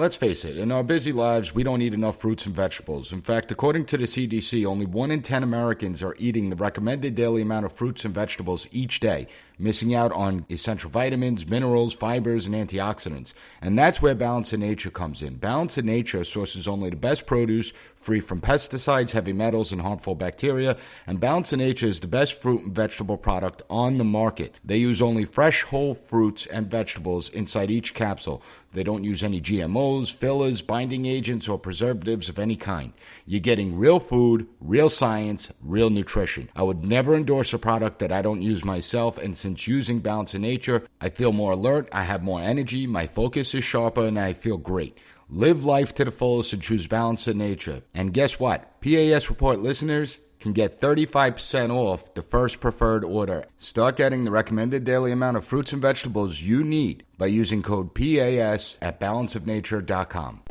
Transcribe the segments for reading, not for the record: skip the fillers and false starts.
Let's face it, in our busy lives, we don't eat enough fruits and vegetables. In fact, according to the CDC, only 1 in 10 Americans are eating the recommended daily amount of fruits and vegetables each day, missing out on essential vitamins, minerals, fibers, and antioxidants. And that's where Balance in Nature comes in. Balance in Nature sources only the best produce, free from pesticides, heavy metals, and harmful bacteria. And Balance in Nature is the best fruit and vegetable product on the market. They use only fresh, whole fruits and vegetables inside each capsule. They don't use any GMOs, fillers, binding agents, or preservatives of any kind. You're getting real food, real science, real nutrition. I would never endorse a product that I don't use myself, and since using Balance in Nature, I feel more alert, I have more energy, my focus is sharper, and I feel great. Live life to the fullest and choose Balance in Nature. And guess what? PAS Report listeners can get 35% off the first preferred order. Start getting the recommended daily amount of fruits and vegetables you need by using code PAS at balanceofnature.com.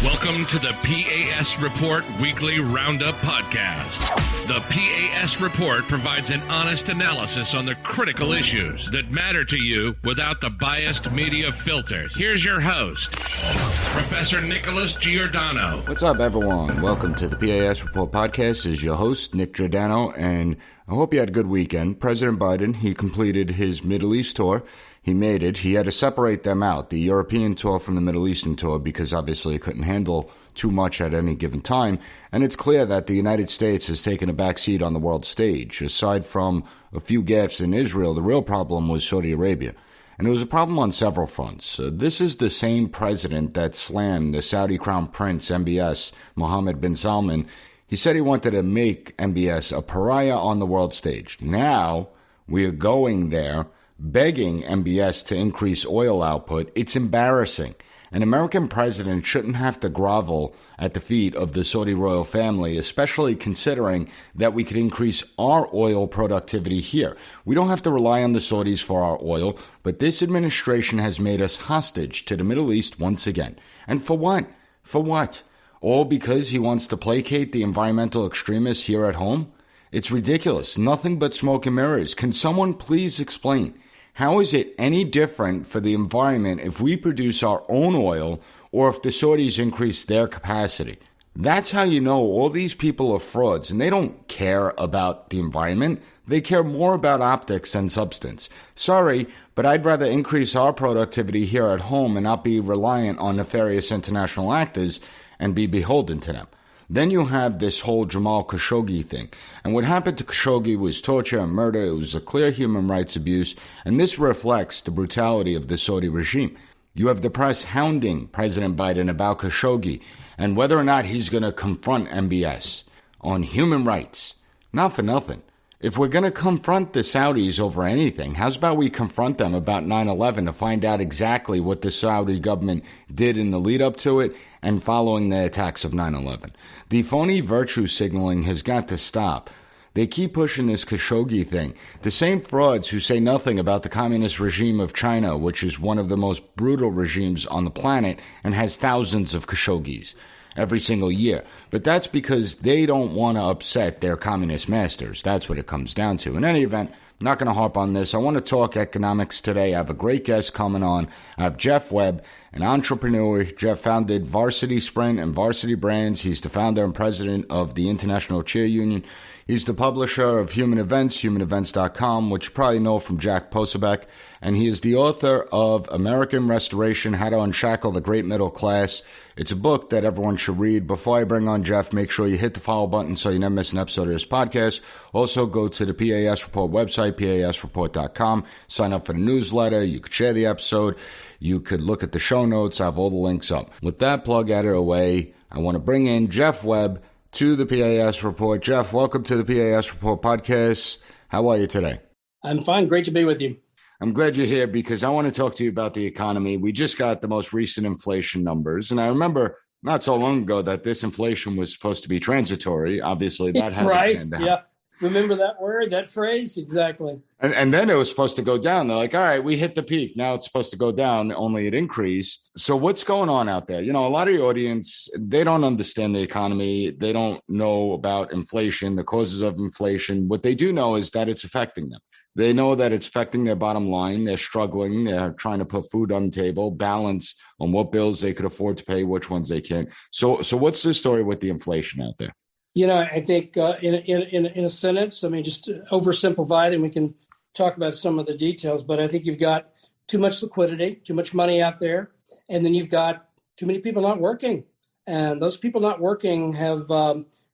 Welcome to the P.A.S. Report Weekly Roundup Podcast. The P.A.S. Report provides an honest analysis on the critical issues that matter to you without the biased media filters. Here's your host, Professor Nicholas Giordano. What's up, everyone? Welcome to the P.A.S. Report Podcast. This is your host, Nick Giordano, and I hope you had a good weekend. President Biden, he completed his Middle East tour. He made it. He had to separate them out, the European tour from the Middle Eastern tour, because obviously he couldn't handle too much at any given time. And it's clear that the United States has taken a back seat on the world stage. Aside from a few gaffes in Israel, the real problem was Saudi Arabia. And it was a problem on several fronts. This is the same president that slammed the Saudi Crown Prince, MBS, Mohammed bin Salman. He said he wanted to make MBS a pariah on the world stage. Now we are going there, begging MBS to increase oil output. It's embarrassing. An American president shouldn't have to grovel at the feet of the Saudi royal family, especially considering that we could increase our oil productivity here. We don't have to rely on the Saudis for our oil, but this administration has made us hostage to the Middle East once again. And for what? For what? All because he wants to placate the environmental extremists here at home? It's ridiculous. Nothing but smoke and mirrors. Can someone please explain? How is it any different for the environment if we produce our own oil or if the Saudis increase their capacity? That's how you know all these people are frauds, and they don't care about the environment. They care more about optics than substance. Sorry, but I'd rather increase our productivity here at home and not be reliant on nefarious international actors and be beholden to them. Then you have this whole Jamal Khashoggi thing. And what happened to Khashoggi was torture and murder. It was a clear human rights abuse. And this reflects the brutality of the Saudi regime. You have the press hounding President Biden about Khashoggi and whether or not he's going to confront MBS on human rights. Not for nothing. If we're going to confront the Saudis over anything, how's about we confront them about 9/11 to find out exactly what the Saudi government did in the lead up to it and following the attacks of 9/11. The phony virtue signaling has got to stop. They keep pushing this Khashoggi thing. The same frauds who say nothing about the communist regime of China, which is one of the most brutal regimes on the planet and has thousands of Khashoggis every single year. But that's because they don't want to upset their communist masters. That's what it comes down to. In any event, I'm not going to harp on this. I want to talk economics today. I have a great guest coming on. I have Jeff Webb, an entrepreneur. Jeff founded Varsity Sprint and Varsity Brands. He's the founder and president of the International Cheer Union. He's the publisher of Human Events, humanevents.com, which you probably know from Jack Posobiec. And he is the author of American Restoration, How to Unshackle the Great Middle Class. It's a book that everyone should read. Before I bring on Jeff, make sure you hit the follow button so you never miss an episode of this podcast. Also, go to the PAS Report website, pasreport.com. Sign up for the newsletter. You could share the episode. You could look at the show notes. I have all the links up. With that plug out of the way, I want to bring in Jeff Webb to the PAS Report. Jeff, welcome to the PAS Report podcast. How are you today? I'm fine. Great to be with you. I'm glad you're here because I want to talk to you about the economy. We just got the most recent inflation numbers. And I remember not so long ago that this inflation was supposed to be transitory. Obviously, that hasn't panned out. Remember that word, that phrase? Exactly. And then it was supposed to go down. They're like, all right, we hit the peak. Now it's supposed to go down, only it increased. So what's going on out there? A lot of the audience, they don't understand the economy. They don't know about inflation, the causes of inflation. What they do know is that it's affecting them. They know that it's affecting their bottom line. They're struggling. They're trying to put food on the table, balance on what bills they could afford to pay, which ones they can't. So what's the story with the inflation out there? I think in a sentence, just to oversimplify it, and we can talk about some of the details, but I think you've got too much liquidity, too much money out there, and then you've got too many people not working. And those people not working have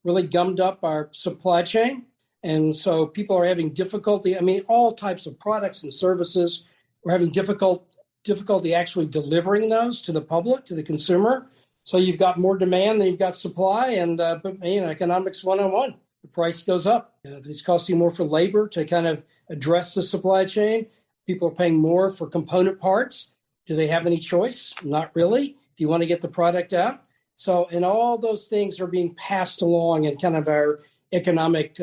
really gummed up our supply chain. And so people are having difficulty. All types of products and services, we're having difficulty actually delivering those to the public, to the consumer. So you've got more demand than you've got supply, and economics 101. The price goes up. It's costing more for labor to kind of address the supply chain. People are paying more for component parts. Do they have any choice? Not really, if you want to get the product out. So, and all those things are being passed along in kind of our economic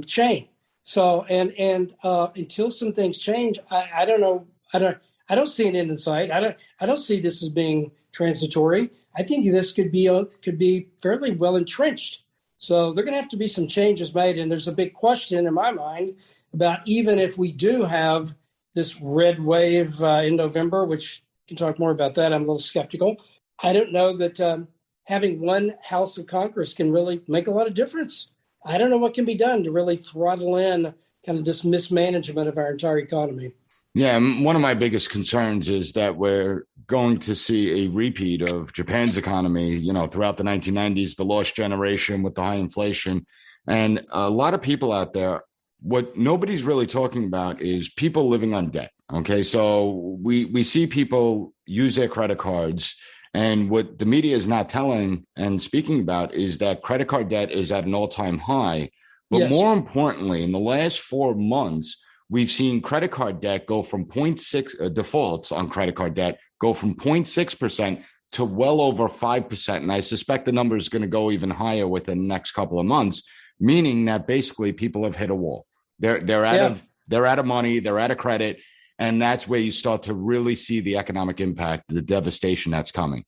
chain. So, and until some things change, I don't know. I don't see an end in sight. I don't see this as being transitory. I think this could be fairly well entrenched. So there are going to have to be some changes made. And there's a big question in my mind about even if we do have this red wave in November, which we can talk more about that. I'm a little skeptical. I don't know that having one House of Congress can really make a lot of difference. I don't know what can be done to really throttle in kind of this mismanagement of our entire economy. Yeah, one of my biggest concerns is that we're going to see a repeat of Japan's economy, throughout the 1990s, the lost generation with the high inflation. And a lot of people out there, what nobody's really talking about is people living on debt. Okay, so we see people use their credit cards. And what the media is not telling and speaking about is that credit card debt is at an all-time high. But Yes. More importantly, in the last 4 months, we've seen credit card debt go from 0.6 defaults on credit card debt go from 0.6% to well over 5%. And I suspect the number is going to go even higher within the next couple of months, meaning that basically people have hit a wall. They're out of money, they're out of credit. And that's where you start to really see the economic impact, the devastation that's coming.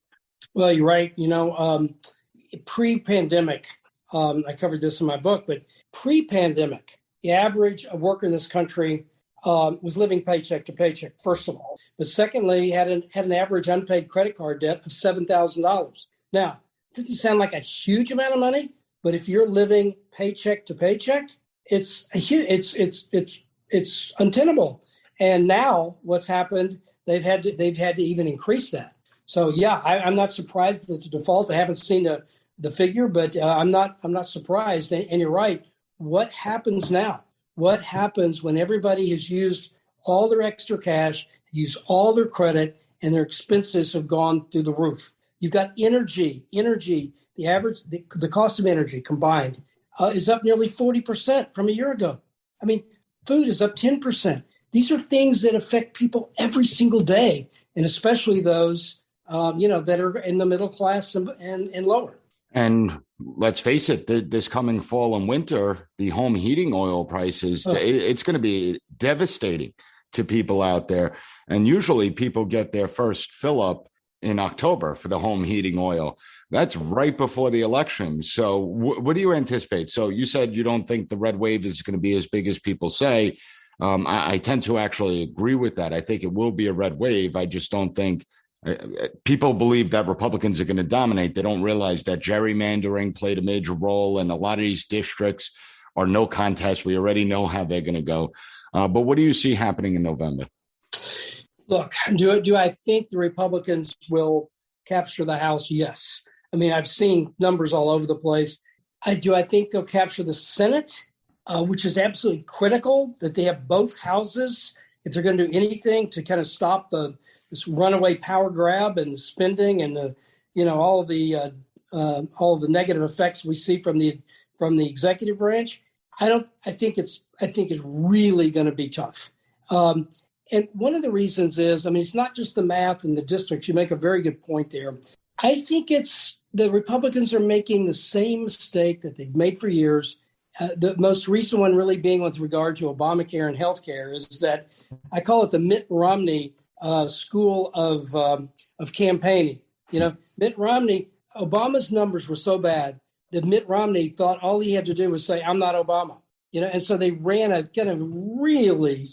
Well, you're right. Pre-pandemic, I covered this in my book, but pre-pandemic, the average worker in this country was living paycheck to paycheck, first of all. But secondly, had an average unpaid credit card debt of $7,000. Now, it doesn't sound like a huge amount of money, but if you're living paycheck to paycheck, it's untenable. And now what's happened, they've had to even increase that. So yeah, I'm not surprised at the default. I haven't seen the figure, but I'm not surprised. And you're right. What happens now? What happens when everybody has used all their extra cash, used all their credit, and their expenses have gone through the roof? You've got energy. The cost of energy combined is up nearly 40% from a year ago. Food is up 10%. These are things that affect people every single day, and especially those, that are in the middle class and lower. And let's face it, this coming fall and winter, the home heating oil prices, it's going to be devastating to people out there. And usually people get their first fill up in October for the home heating oil. That's right before the election. So what do you anticipate? So you said you don't think the red wave is going to be as big as people say. I tend to actually agree with that. I think it will be a red wave. I just don't think people believe that Republicans are going to dominate. They don't realize that gerrymandering played a major role, and a lot of these districts are no contest. We already know how they're going to go. But what do you see happening in November? Look, do I think the Republicans will capture the House? Yes. I've seen numbers all over the place. Do I think they'll capture the Senate, which is absolutely critical that they have both houses if they're going to do anything to kind of stop this runaway power grab and spending and all of the negative effects we see from the executive branch. I think it's really going to be tough. And one of the reasons is, it's not just the math and the districts. You make a very good point there. I think it's the Republicans are making the same mistake that they've made for years The most recent one really being with regard to Obamacare and healthcare is that I call it the Mitt Romney school of campaigning. Mitt Romney, Obama's numbers were so bad that Mitt Romney thought all he had to do was say, "I'm not Obama." And so they ran a kind of really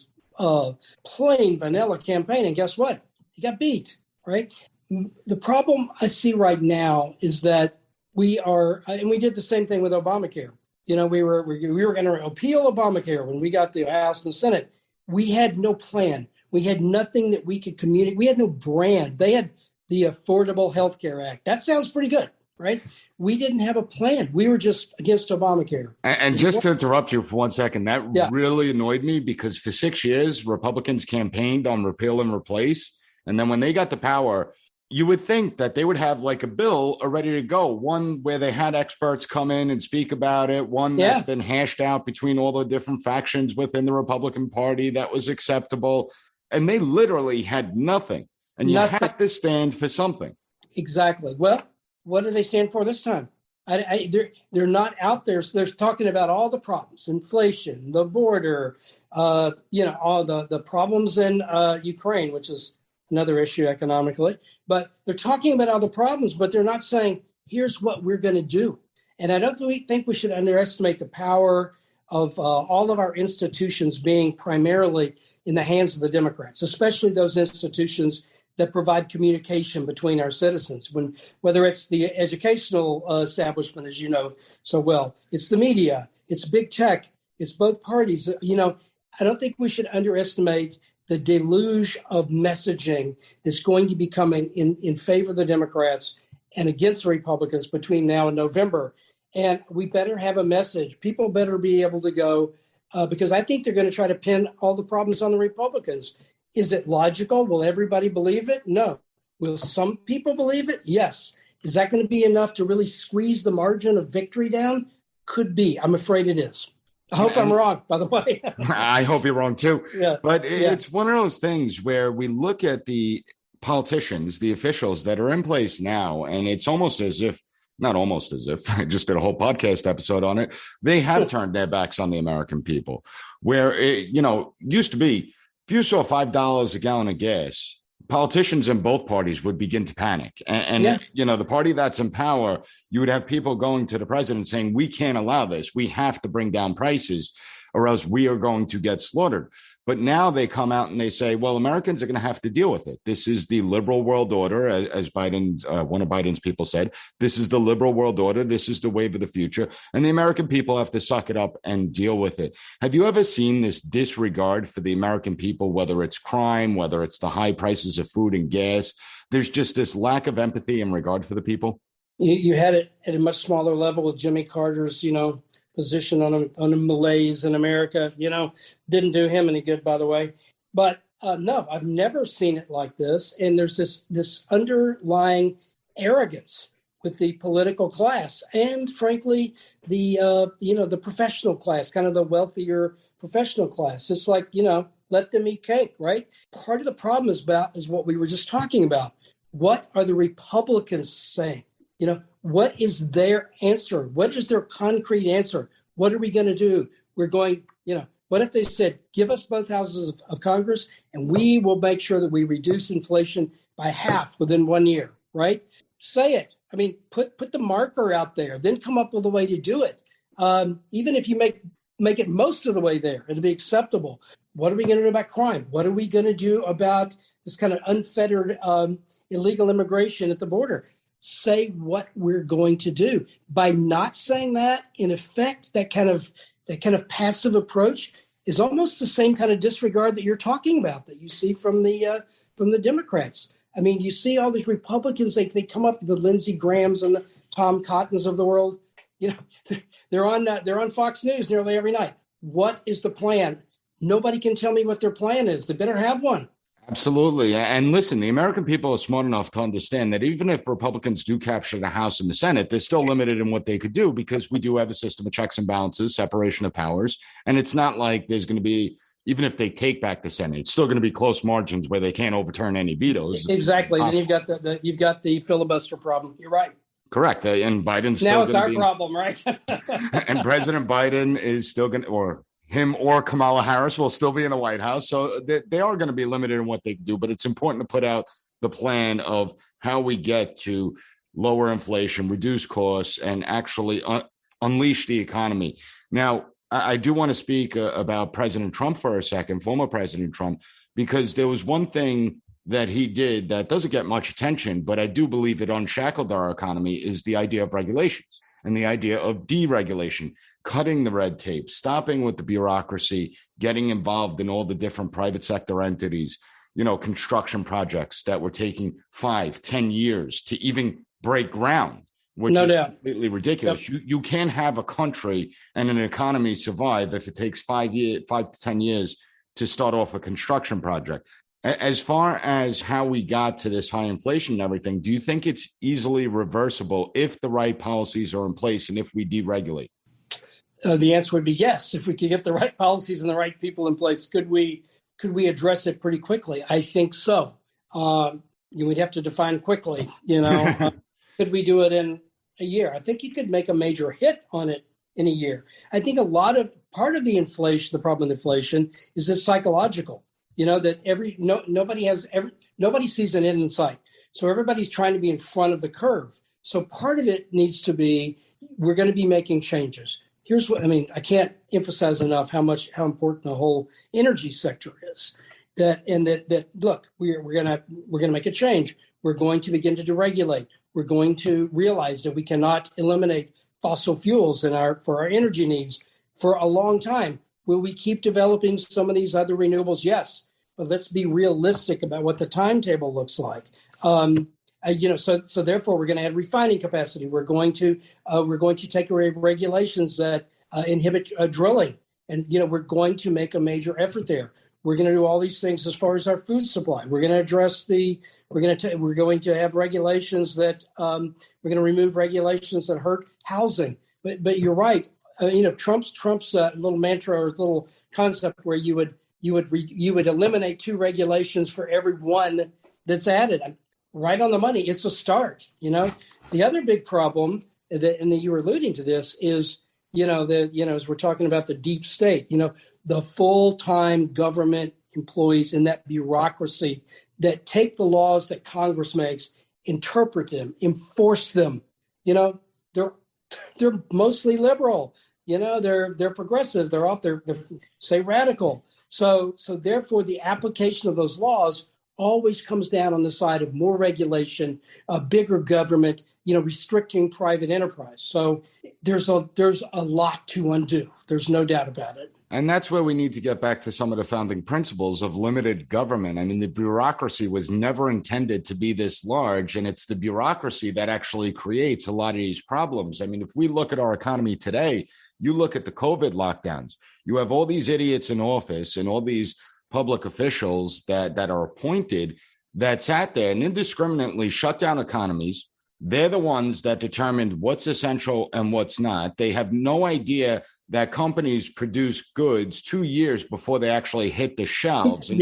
plain vanilla campaign. And guess what? He got beat, right? The problem I see right now is that we are, and we did the same thing with Obamacare. We were going to appeal Obamacare when we got the House and the Senate. We had no plan. We had nothing that we could communicate. We had no brand. They had the Affordable Health Care Act. That sounds pretty good, right? We didn't have a plan. We were just against Obamacare. And just to interrupt you for 1 second, that really annoyed me because for 6 years, Republicans campaigned on repeal and replace. And then when they got the power, you would think that they would have like a bill ready to go, one where they had experts come in and speak about it, one that's been hashed out between all the different factions within the Republican Party that was acceptable. And they literally had nothing. And you have to stand for something. Exactly. Well, what do they stand for this time? They're not out there. So they're talking about all the problems, inflation, the border, all the problems in Ukraine, which is another issue economically. But they're talking about all the problems, but they're not saying, here's what we're going to do. And I don't think we should underestimate the power of all of our institutions being primarily in the hands of the Democrats, especially those institutions that provide communication between our citizens, whether it's the educational establishment, as you know so well, it's the media, it's big tech, it's both parties. I don't think we should underestimate the deluge of messaging that's going to be coming in favor of the Democrats and against the Republicans between now and November. And we better have a message. People better be able to go, because I think they're going to try to pin all the problems on the Republicans. Is it logical? Will everybody believe it? No. Will some people believe it? Yes. Is that going to be enough to really squeeze the margin of victory down? Could be. I'm afraid it is. I hope I'm wrong, by the way. I hope you're wrong, too. Yeah. But it's one of those things where we look at the politicians, the officials that are in place now, and it's almost as if, not almost as if, I just did a whole podcast episode on it, they have turned their backs on the American people, where it, used to be, if you saw $5 a gallon of gas, politicians in both parties would begin to panic. And the party that's in power, you would have people going to the president saying, we can't allow this. We have to bring down prices or else we are going to get slaughtered. But now they come out and they say, well, Americans are going to have to deal with it. This is the liberal world order, as Biden, one of Biden's people said. This is the liberal world order. This is the wave of the future. And the American people have to suck it up and deal with it. Have you ever seen this disregard for the American people, whether it's crime, whether it's the high prices of food and gas? There's just this lack of empathy and regard for the people. You had it at a much smaller level with Jimmy Carter's, position on a malaise in America, didn't do him any good, by the way. But no, I've never seen it like this. And there's this underlying arrogance with the political class and, frankly, the professional class, kind of the wealthier professional class. It's like, let them eat cake, right? Part of the problem is what we were just talking about. What are the Republicans saying? What is their answer? What is their concrete answer? What are we going to do? We're going, what if they said, give us both houses of Congress and we will make sure that we reduce inflation by half within 1 year, right? Say it. I mean, put the marker out there, then come up with a way to do it. Even if you make it most of the way there, it'll be acceptable. What are we going to do about crime? What are we going to do about this kind of unfettered illegal immigration at the border? Say what we're going to do. By not saying that, in effect, that kind of passive approach is almost the same kind of disregard that you're talking about that you see from the Democrats. I mean, you see all these Republicans, they come up with the Lindsey Grahams and the Tom Cottons of the world. They're on Fox News nearly every night. What is the plan? Nobody can tell me what their plan is. They better have one. Absolutely. And listen, the American people are smart enough to understand that even if Republicans do capture the House and the Senate, they're still limited in what they could do because we do have a system of checks and balances, separation of powers. And it's not like there's going to be, even if they take back the Senate, it's still going to be close margins where they can't overturn any vetoes. Exactly. Then you've got the filibuster problem. You're right. Correct. And Biden's Now still it's going our to be, problem, right? and President Biden is still going to, or him or Kamala Harris will still be in the White House. So they are going to be limited in what they do, but it's important to put out the plan of how we get to lower inflation, reduce costs, and actually unleash the economy. Now, I do want to speak about President Trump for a second, former President Trump, because there was one thing that he did that doesn't get much attention, but I do believe it unshackled our economy, is the idea of regulations and the idea of deregulation, cutting the red tape, stopping with the bureaucracy, getting involved in all the different private sector entities, construction projects that were taking 5-10 years to even break ground, which No is doubt. completely ridiculous. Yep. You can't have a country and an economy survive if it takes 5 to 10 years to start off a construction project. As far as how we got to this high inflation and everything, do you think it's easily reversible if the right policies are in place and if we deregulate? The answer would be yes. If we could get the right policies and the right people in place, could we address it pretty quickly? I think so. We'd have to define quickly. Could we do it in a year? I think you could make a major hit on it in a year. I think part of the inflation, the problem with inflation, is it's psychological. That nobody sees an end in sight. So everybody's trying to be in front of the curve. So part of it needs to be, we're going to be making changes. Here's what I can't emphasize enough how important the whole energy sector is. That look, we're going to make a change. We're going to begin to deregulate. We're going to realize that we cannot eliminate fossil fuels for our energy needs for a long time. Will we keep developing some of these other renewables? Yes, but let's be realistic about what the timetable looks like. So therefore, we're going to add refining capacity. We're going to take away regulations that inhibit drilling, and we're going to make a major effort there. We're going to do all these things as far as our food supply. We're going to address we're going to have regulations that we're going to remove regulations that hurt housing. But you're right. Trump's little mantra or little concept where you would eliminate 2 regulations for every one that's added. Right on the money. It's a start. The other big problem and you were alluding to this is as we're talking about the deep state. The full-time government employees in that bureaucracy that take the laws that Congress makes, interpret them, enforce them. They're mostly liberal. They're progressive. They're say radical. So therefore, the application of those laws always comes down on the side of more regulation, a bigger government, restricting private enterprise. So there's a lot to undo. There's no doubt about it. And that's where we need to get back to some of the founding principles of limited government. The bureaucracy was never intended to be this large, and it's the bureaucracy that actually creates a lot of these problems. If we look at our economy today, you look at the COVID lockdowns, you have all these idiots in office and all these public officials that are appointed that sat there and indiscriminately shut down economies. They're the ones that determined what's essential and what's not. They have no idea that companies produce goods 2 years before they actually hit the shelves. And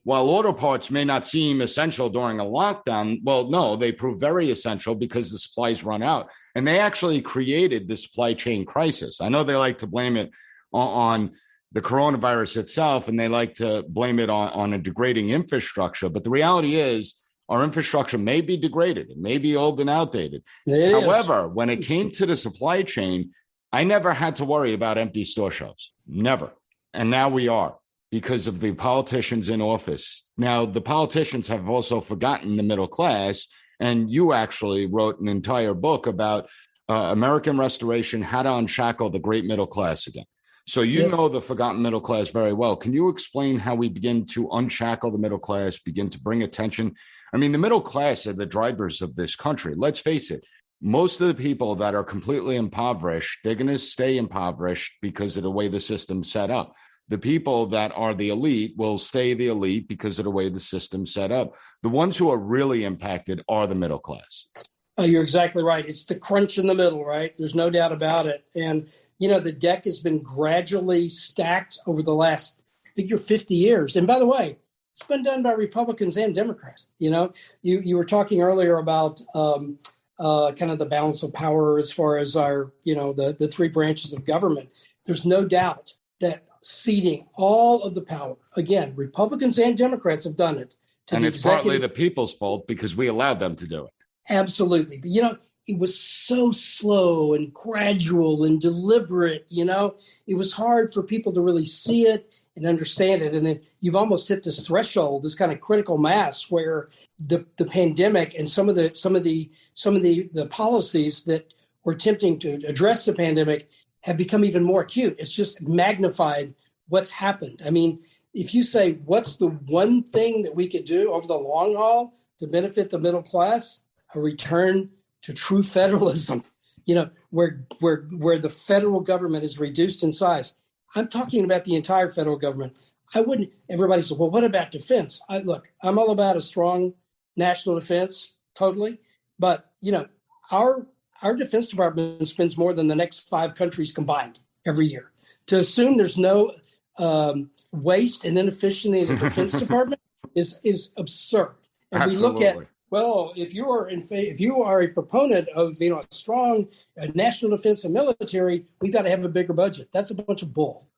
while auto parts may not seem essential during a lockdown, well, no, they prove very essential because the supplies run out. And they actually created the supply chain crisis. I know they like to blame it on the coronavirus itself, and they like to blame it on a degrading infrastructure. But the reality is our infrastructure may be degraded. It may be old and outdated. However, when it came to the supply chain, I never had to worry about empty store shelves. Never. And now we are, because of the politicians in office. Now, the politicians have also forgotten the middle class. And you actually wrote an entire book about American Restoration, how to unshackle the great middle class again. So you know the forgotten middle class very well. Can you explain how we begin to unshackle the middle class, begin to bring attention? The middle class are the drivers of this country. Let's face it. Most of the people that are completely impoverished, they're going to stay impoverished because of the way the system's set up. The people that are the elite will stay the elite because of the way the system's set up. The ones who are really impacted are the middle class. Oh, you're exactly right. It's the crunch in the middle, right? There's no doubt about it. And, the deck has been gradually stacked over the last, 50 years. And by the way, it's been done by Republicans and Democrats. You were talking earlier about kind of the balance of power as far as our, the three branches of government. There's no doubt that ceding all of the power, again, Republicans and Democrats have done it. And it's partly the people's fault because we allowed them to do it. Absolutely. But, it was so slow and gradual and deliberate, it was hard for people to really see it and understand it. And then you've almost hit this threshold, this kind of critical mass where the pandemic and some of the policies that were attempting to address the pandemic have become even more acute. It's just magnified what's happened. I mean, if you say, what's the one thing that we could do over the long haul to benefit the middle class? A return to true federalism, where the federal government is reduced in size. I'm talking about the entire federal government. Everybody said, well, what about defense? I'm all about a strong national defense, totally. But, our Defense Department spends more than the next 5 countries combined every year. To assume there's no waste and inefficiency in the Defense Department is absurd. And Absolutely. We look at, well, if you are a proponent of a strong national defense and military, we've got to have a bigger budget. That's a bunch of bull.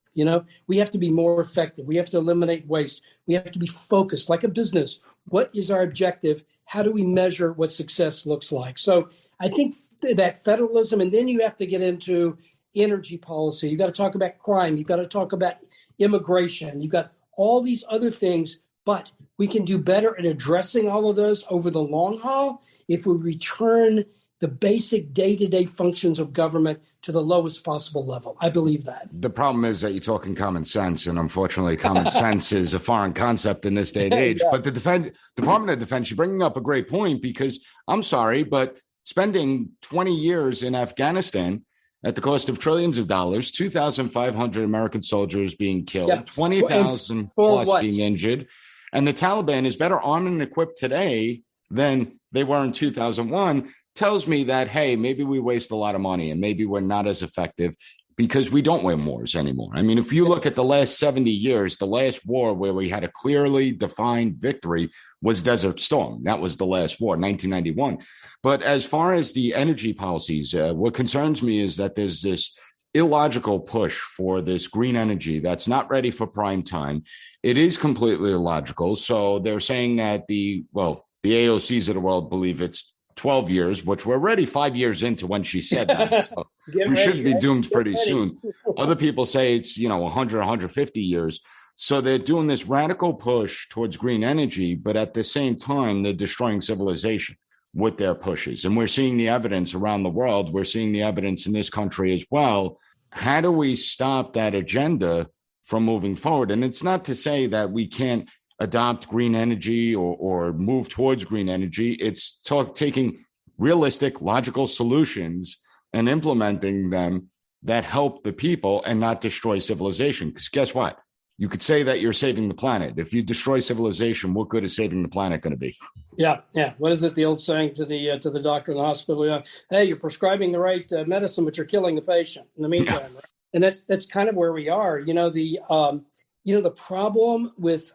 We have to be more effective. We have to eliminate waste. We have to be focused like a business. What is our objective? How do we measure what success looks like? So I think that federalism, and then you have to get into energy policy. You've got to talk about crime. You've got to talk about immigration. You've got all these other things, but we can do better at addressing all of those over the long haul if we return the basic day-to-day functions of government to the lowest possible level. I believe that. The problem is that you're talking common sense, and unfortunately, common sense is a foreign concept in this day and age. Yeah. But the Department of Defense, you're bringing up a great point because I'm sorry, but spending 20 years in Afghanistan at the cost of trillions of dollars, 2,500 American soldiers being killed, 20,000 plus being injured. And the Taliban is better armed and equipped today than they were in 2001, tells me that, hey, maybe we waste a lot of money and maybe we're not as effective because we don't win wars anymore. I mean, if you look at the last 70 years, the last war where we had a clearly defined victory was Desert Storm. That was the last war, 1991. But as far as the energy policies, what concerns me is that there's this illogical push for this green energy that's not ready for prime time. It is completely illogical. So they're saying that the AOCs of the world believe it's 12 years, which we're already 5 years into when she said that. So we should be doomed pretty soon. Other people say it's, 100, 150 years. So they're doing this radical push towards green energy, but at the same time, they're destroying civilization with their pushes. And we're seeing the evidence around the world. We're seeing the evidence in this country as well. How do we stop that agenda from moving forward? And it's not to say that we can't adopt green energy or move towards green energy. It's taking realistic, logical solutions and implementing them that help the people and not destroy civilization. Because guess what? You could say that you're saving the planet. If you destroy civilization, what good is saving the planet going to be? Yeah. What is it? The old saying to the doctor in the hospital: "Hey, you're prescribing the right medicine, but you're killing the patient in the meantime." Yeah. Right? And that's kind of where we are. The problem with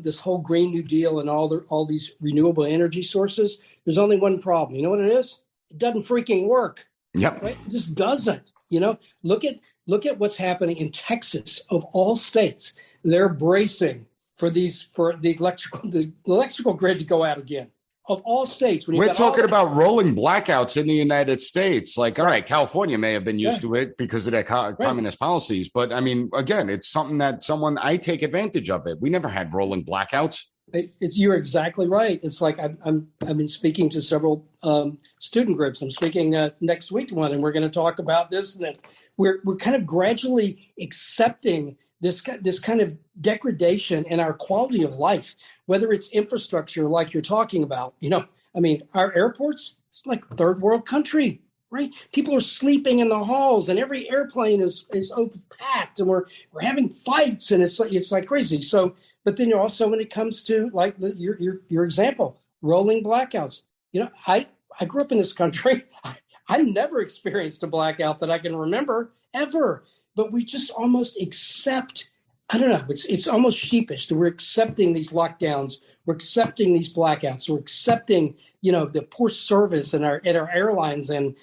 this whole Green New Deal and all these renewable energy sources. There's only one problem. You know what it is? It doesn't freaking work. Yep. Right? It just doesn't. Look at what's happening in Texas, of all states. They're bracing for the electrical grid to go out again. Of all states, we're talking about rolling blackouts in the United States. Like, all right, California may have been used to it because of their communist policies, but I mean, again, it's something that I take advantage of it. We never had rolling blackouts. You're exactly right. It's like I've been speaking to several student groups. I'm speaking next week to one, and we're going to talk about this. And we're kind of gradually accepting this kind of degradation in our quality of life, whether it's infrastructure like you're talking about. Our airports, it's like third world country, right? People are sleeping in the halls, and every airplane is packed, and we're having fights, and it's like crazy. So. But then also when it comes to like your example, rolling blackouts, I grew up in this country. I never experienced a blackout that I can remember ever, but we just almost accept I don't know. It's almost sheepish that we're accepting these lockdowns. We're accepting these blackouts. We're accepting, the poor service at our airlines and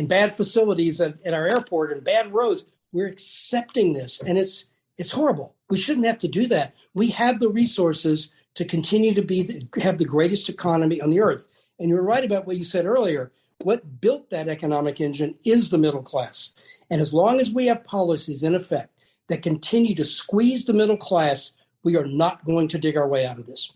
bad facilities at our airport and bad roads. We're accepting this, and it's horrible. We shouldn't have to do that. We have the resources to continue to have the greatest economy on the earth. And you're right about what you said earlier. What built that economic engine is the middle class. And as long as we have policies in effect that continue to squeeze the middle class, we are not going to dig our way out of this.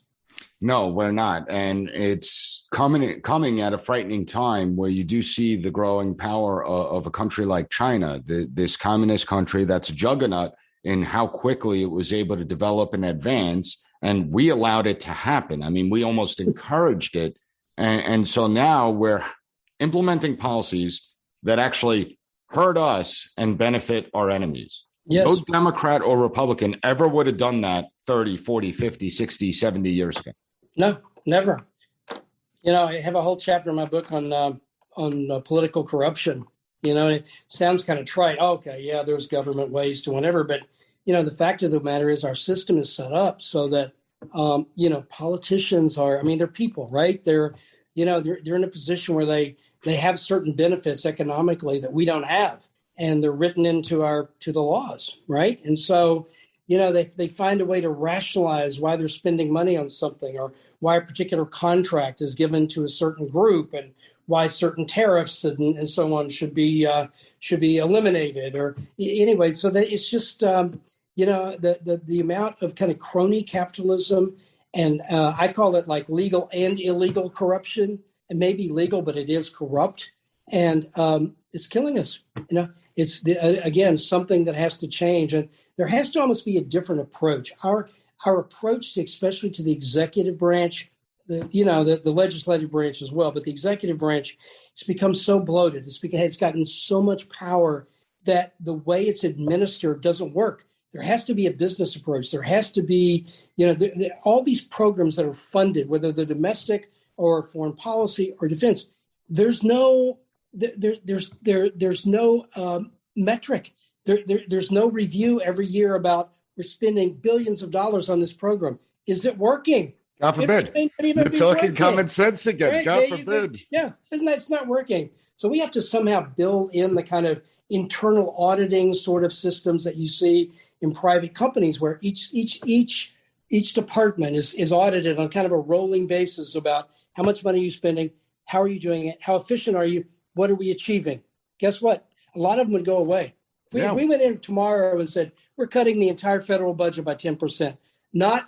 No, we're not. And it's coming at a frightening time where you do see the growing power of a country like China, this communist country that's a juggernaut in how quickly it was able to develop and advance. And we allowed it to happen. I mean, we almost encouraged it. And so now we're implementing policies that actually hurt us and benefit our enemies. Yes. No Democrat or Republican ever would have done that 30, 40, 50, 60, 70 years ago. No, never. I have a whole chapter in my book on political corruption. It sounds kind of trite. Okay, yeah, there's government waste and whatever. But, the fact of the matter is our system is set up so that, politicians they're people, right? They're in a position where they have certain benefits economically that we don't have. And they're written into the laws, right? And so, they find a way to rationalize why they're spending money on something or why a particular contract is given to a certain group and why certain tariffs and so on should be eliminated or anyway. So that it's just the amount of kind of crony capitalism, and I call it like legal and illegal corruption. It may be legal, but it is corrupt, and it's killing us. It's again something that has to change, and there has to almost be a different approach. Our approach, especially to the executive branch, the legislative branch as well, but the executive branch, it's become so bloated. It's gotten so much power that the way it's administered doesn't work. There has to be a business approach. There has to be, all these programs that are funded, whether they're domestic or foreign policy or defense. There's no metric. There's no review every year about we're spending billions of dollars on this program. Is it working? God forbid. You're talking common sense again. Right? God forbid. It's not working. So we have to somehow build in the kind of internal auditing sort of systems that you see in private companies, where each department is audited on kind of a rolling basis about how much money you're spending, how are you doing it, how efficient are you, what are we achieving? Guess what? A lot of them would go away. If we went in tomorrow and said, we're cutting the entire federal budget by 10%, not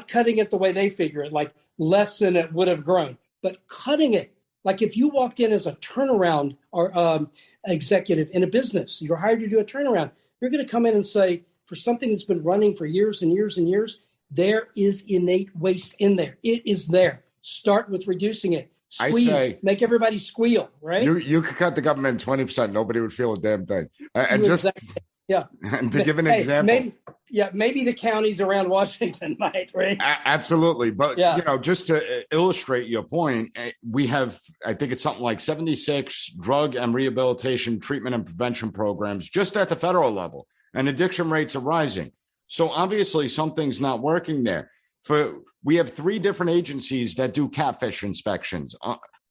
cutting it the way they figure it, like less than it would have grown, but cutting it. Like if you walked in as a turnaround or executive in a business, you're hired to do a turnaround, you're going to come in and say, for something that's been running for years and years and years, there is innate waste in there. It is there. Start with reducing it. Squeeze, make everybody squeal, right? You could cut the government 20%. Nobody would feel a damn thing. And to give an example. Maybe the counties around Washington might, right? Absolutely. But, just to illustrate your point, we have, I think it's something like 76 drug and rehabilitation treatment and prevention programs just at the federal level. And addiction rates are rising. So obviously something's not working there. We have 3 different agencies that do catfish inspections,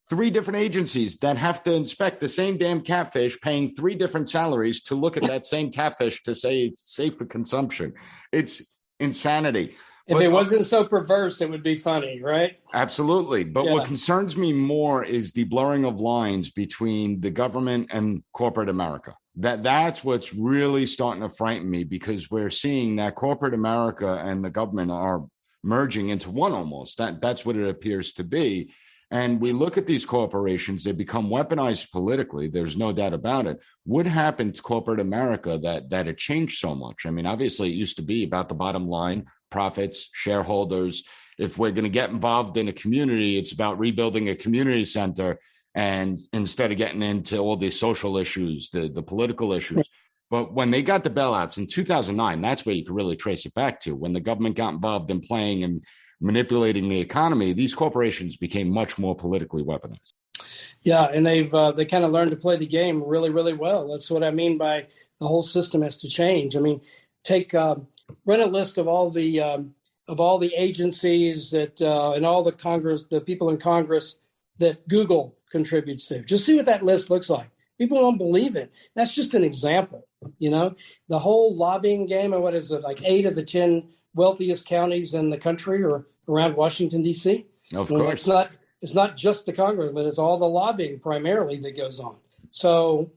3 different agencies that have to inspect the same damn catfish, paying 3 different salaries to look at that same catfish to say it's safe for consumption. It's insanity. If it wasn't so perverse, it would be funny, right? Absolutely. But what concerns me more is the blurring of lines between the government and corporate America. That's what's really starting to frighten me, because we're seeing that corporate America and the government are merging into one almost. That's what it appears to be. And we look at these corporations, they become weaponized politically. There's no doubt about it. What happened to corporate America that it changed so much? I mean, obviously it used to be about the bottom line, profits, shareholders. If we're going to get involved in a community, it's about rebuilding a community center. And instead of getting into all the social issues, the political issues. But when they got the bailouts in 2009, that's where you could really trace it back to. When the government got involved in playing and manipulating the economy, these corporations became much more politically weaponized. Yeah, and they kind of learned to play the game really, really well. That's what I mean by the whole system has to change. I mean, take run a list of all the agencies that and all the people in Congress that Google contributes to. Just see what that list looks like. People won't believe it. That's just an example. The whole lobbying game, and what is it, like 8 of the 10 wealthiest counties in the country are around Washington, D.C. Of course. It's not just the Congress, but it's all the lobbying primarily that goes on. So,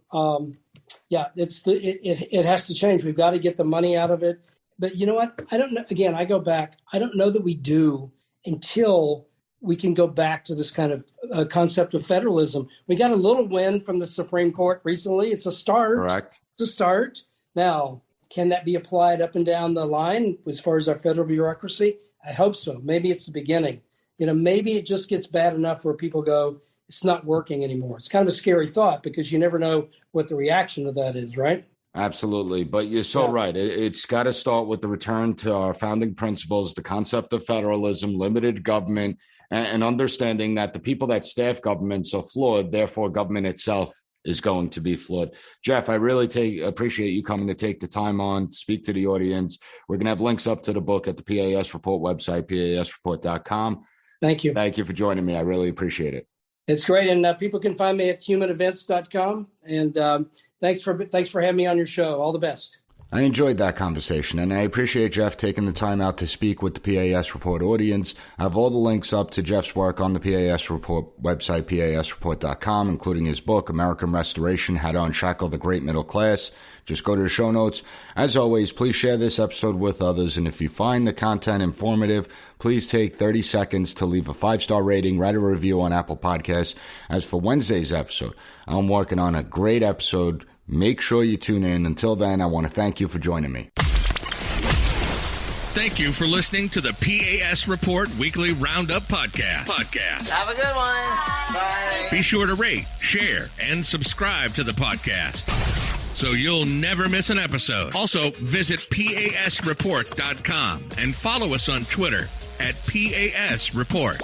it has to change. We've got to get the money out of it. But you know what? I don't know. Again, I go back. I don't know that we do until we can go back to this kind of concept of federalism. We got a little win from the Supreme Court recently. It's a start. Correct. It's a start. Now, can that be applied up and down the line as far as our federal bureaucracy? I hope so. Maybe it's the beginning. Maybe it just gets bad enough where people go, it's not working anymore. It's kind of a scary thought because you never know what the reaction to that is, right? Absolutely. But you're so right. It's got to start with the return to our founding principles, the concept of federalism, limited government, and understanding that the people that staff governments are flawed, therefore government itself is going to be flawed. Jeff, I really appreciate you coming to take the time on, speak to the audience. We're going to have links up to the book at the PAS Report website, pasreport.com. Thank you. Thank you for joining me. I really appreciate it. It's great. And people can find me at humanevents.com. And thanks for having me on your show. All the best. I enjoyed that conversation, and I appreciate Jeff taking the time out to speak with the PAS Report audience. I have all the links up to Jeff's work on the PAS Report website, pasreport.com, including his book, American Restoration, How to Unshackle the Great Middle Class. Just go to the show notes. As always, please share this episode with others, and if you find the content informative, please take 30 seconds to leave a 5-star rating, write a review on Apple Podcasts. As for Wednesday's episode, I'm working on a great episode. Make sure you tune in. Until then, I want to thank you for joining me. Thank you for listening to the P.A.S. Report Weekly Roundup Podcast. Have a good one. Bye. Be sure to rate, share, and subscribe to the podcast so you'll never miss an episode. Also, visit PASreport.com and follow us on Twitter at PAS Report.